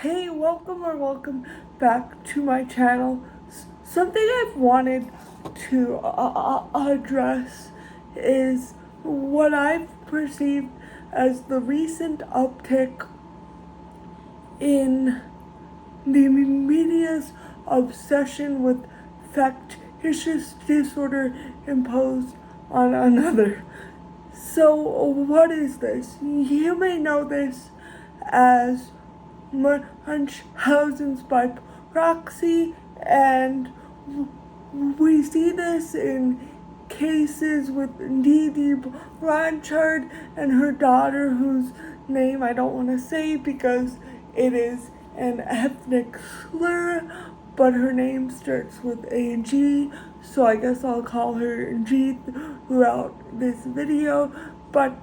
Hey, welcome back to my channel. Something I've wanted to address is what I've perceived as the recent uptick in the media's obsession with factitious disorder imposed on another. So, what is this? You may know this as Munchausen's by Proxy, and we see this in cases with Dee Blanchard and her daughter, whose name I don't want to say because it is an ethnic slur, but her name starts with a G, so I guess I'll call her G throughout this video. But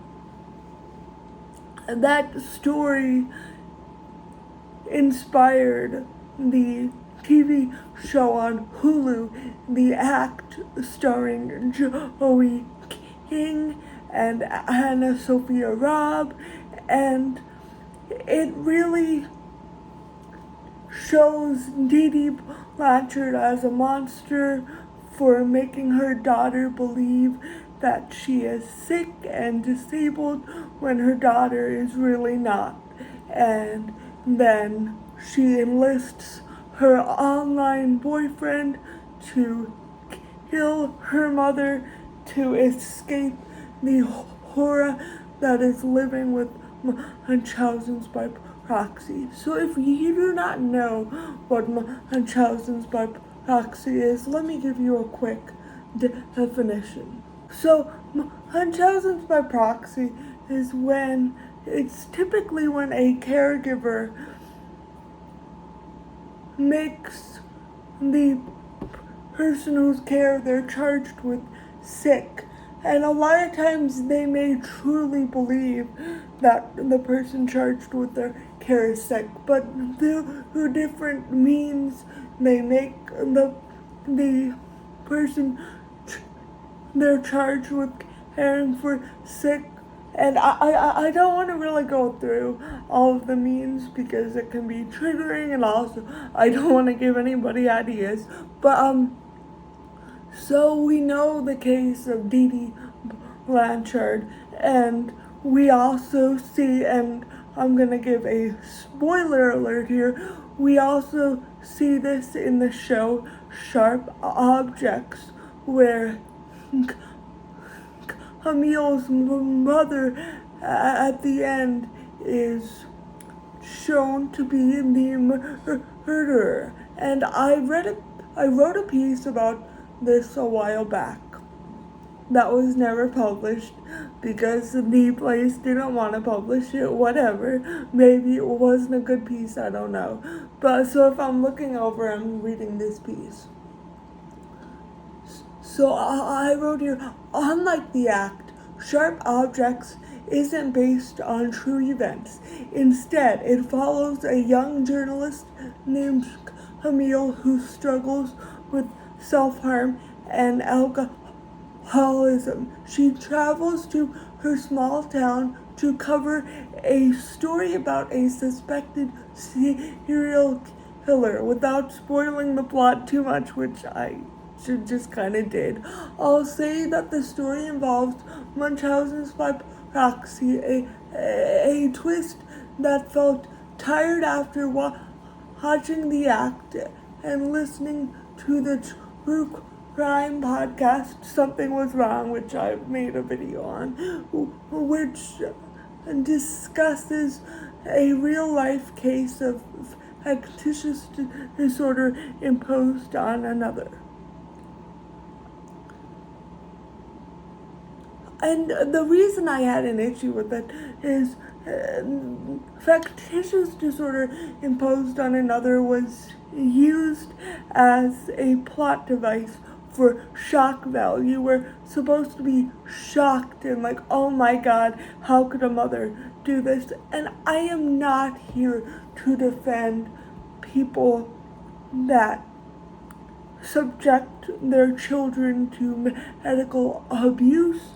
that story inspired the TV show on Hulu, The Act, starring Joey King and Anna Sophia Robb, and it really shows Dee Blanchard as a monster for making her daughter believe that she is sick and disabled when her daughter is really not. And then she enlists her online boyfriend to kill her mother to escape the horror that is living with Munchausen's by Proxy. So if you do not know what Munchausen's by Proxy is, let me give you a quick definition. So Munchausen's by Proxy is it's typically when a caregiver makes the person whose care they're charged with sick. And a lot of times they may truly believe that the person charged with their care is sick, but through different means they make the person they're charged with caring for sick. And I don't want to really go through all of the means because it can be triggering, and also I don't want to give anybody ideas. But so we know the case of Dee Blanchard, and we also see, and I'm going to give a spoiler alert here, we also see this in the show Sharp Objects, where Camille's mother at the end is shown to be the murderer. And I wrote a piece about this a while back that was never published because the place didn't want to publish it, whatever. Maybe it wasn't a good piece, I don't know. But so if I'm looking over, I'm reading this piece. So I wrote here, unlike The Act, Sharp Objects isn't based on true events. Instead, it follows a young journalist named Camille who struggles with self-harm and alcoholism. She travels to her small town to cover a story about a suspected serial killer without spoiling the plot too much, which I just kind of did. I'll say that the story involves Munchausen's by Proxy, a twist that felt tired after watching The Act and listening to the true crime podcast Something Was Wrong, which I made a video on, which discusses a real life case of factitious disorder imposed on another. And the reason I had an issue with it is factitious disorder imposed on another was used as a plot device for shock value. We're supposed to be shocked and like, oh my God, how could a mother do this? And I am not here to defend people that subject their children to medical abuse,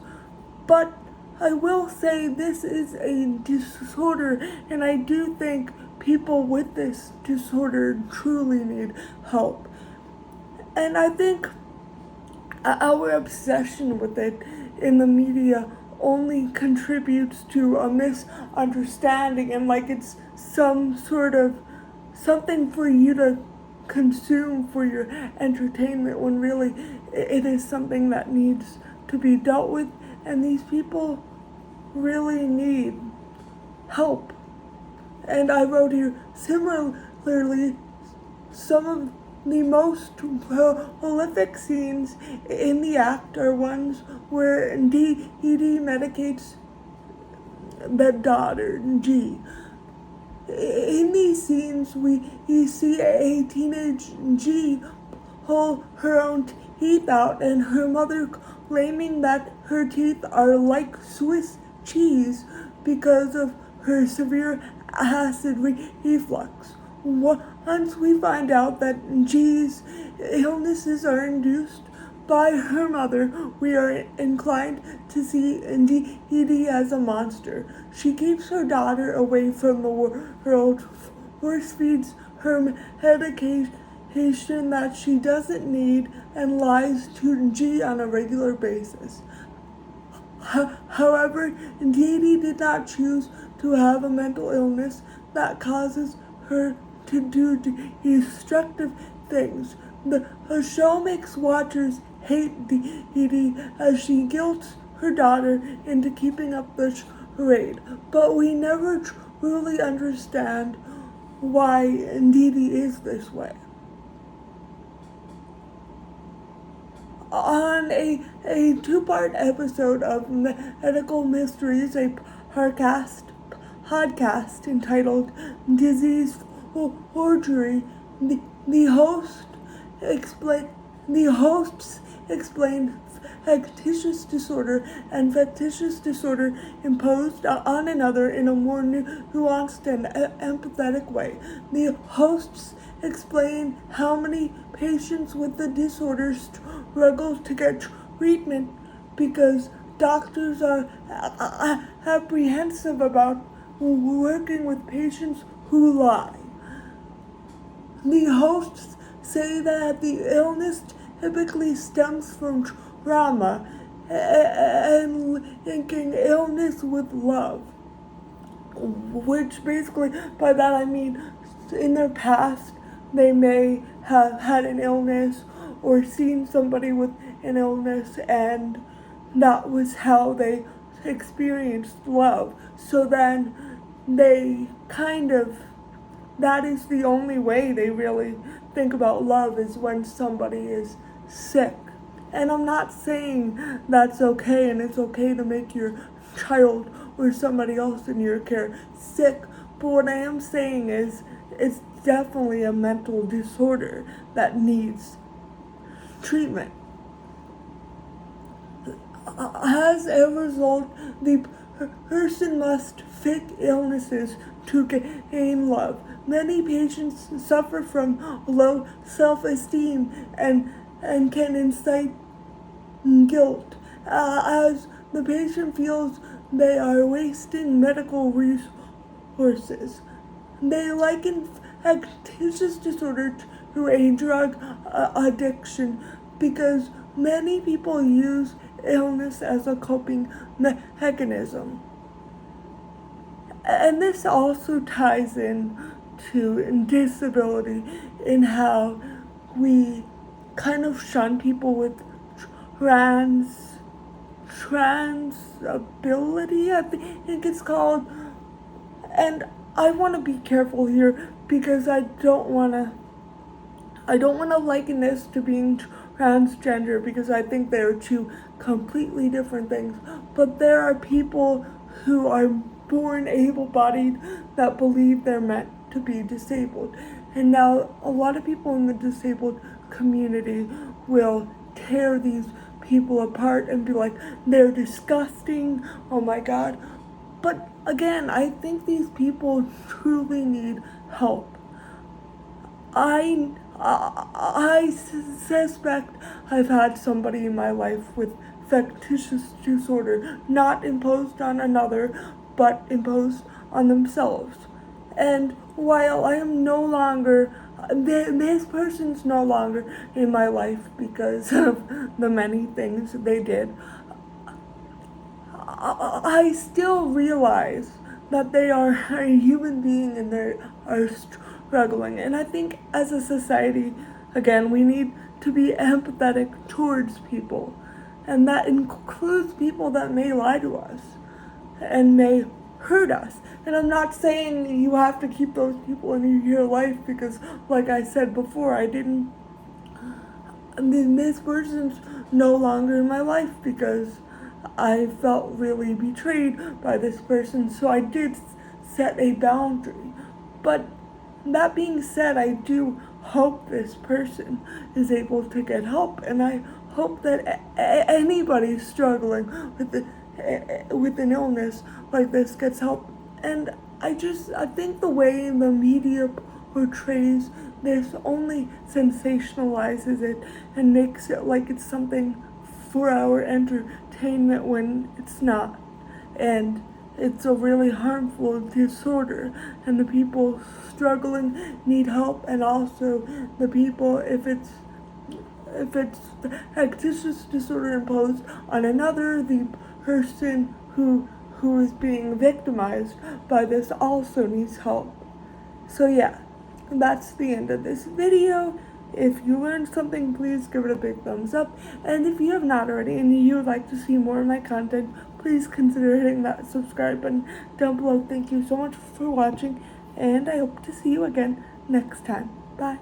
but I will say this is a disorder, and I do think people with this disorder truly need help. And I think our obsession with it in the media only contributes to a misunderstanding, and like it's some sort of something for you to consume for your entertainment, when really it is something that needs to be dealt with, and these people really need help. And I wrote here, similarly, some of the most prolific scenes in the act are ones where Dee medicates the daughter, G. In these scenes, we see a teenage G pull her own teeth out, and her mother claiming that her teeth are like Swiss cheese because of her severe acid reflux. Once we find out that G's illnesses are induced by her mother, we are inclined to see Dee as a monster. She keeps her daughter away from the world, force-feeds her medication that she doesn't need, and lies to G on a regular basis. However, Dee did not choose to have a mental illness that causes her to do destructive things. The show makes watchers hate Dee as she guilts her daughter into keeping up the charade, but we never truly understand why Dee is this way. On a two-part episode of Medical Mysteries, a podcast entitled Disease Forgery, the hosts explained factitious disorder and factitious disorder imposed on another in a more nuanced and empathetic way. The hosts explain how many patients with the disorder struggle to get treatment because doctors are apprehensive about working with patients who lie. The hosts say that the illness typically stems from trauma and linking illness with love, which basically, by that I mean, in their past, they may have had an illness or seen somebody with an illness, and that was how they experienced love. So then they that is the only way they really think about love, is when somebody is sick. And I'm not saying that's okay, and it's okay to make your child or somebody else in your care sick, but what I am saying is it's definitely a mental disorder that needs treatment. As a result, the person must fake illnesses to gain love. Many patients suffer from low self-esteem and can incite guilt, as the patient feels they are wasting medical resources. They liken factitious disorder to a drug addiction because many people use illness as a coping mechanism. And this also ties in to disability, in how we kind of shun people with transability, I think it's called. And I want to be careful here because I don't want to liken this to being transgender, because I think they're two completely different things. But there are people who are born able-bodied that believe they're meant to be disabled. And now a lot of people in the disabled community will tear these people apart and be like, they're disgusting, oh my God. But again, I think these people truly need help. I suspect I've had somebody in my life with factitious disorder, not imposed on another, but imposed on themselves. And while I am no longer, this person's no longer in my life because of the many things they did, I still realize that they are a human being and they are struggling. And I think as a society, again, we need to be empathetic towards people. And that includes people that may lie to us and may hurt us. And I'm not saying you have to keep those people in your life because, like I said before, this person's no longer in my life because I felt really betrayed by this person, so I did set a boundary. But that being said, I do hope this person is able to get help, and I hope that anybody struggling with an illness like this gets help. And I think the way the media portrays this only sensationalizes it and makes it like it's something for our entertainment when it's not. And it's a really harmful disorder, and the people struggling need help, and also the people, if it's factitious disorder imposed on another, the person who is being victimized by this also needs help. So yeah, that's the end of this video. If you learned something, please give it a big thumbs up. And if you have not already and you would like to see more of my content, please consider hitting that subscribe button down below. Thank you so much for watching, and I hope to see you again next time. Bye.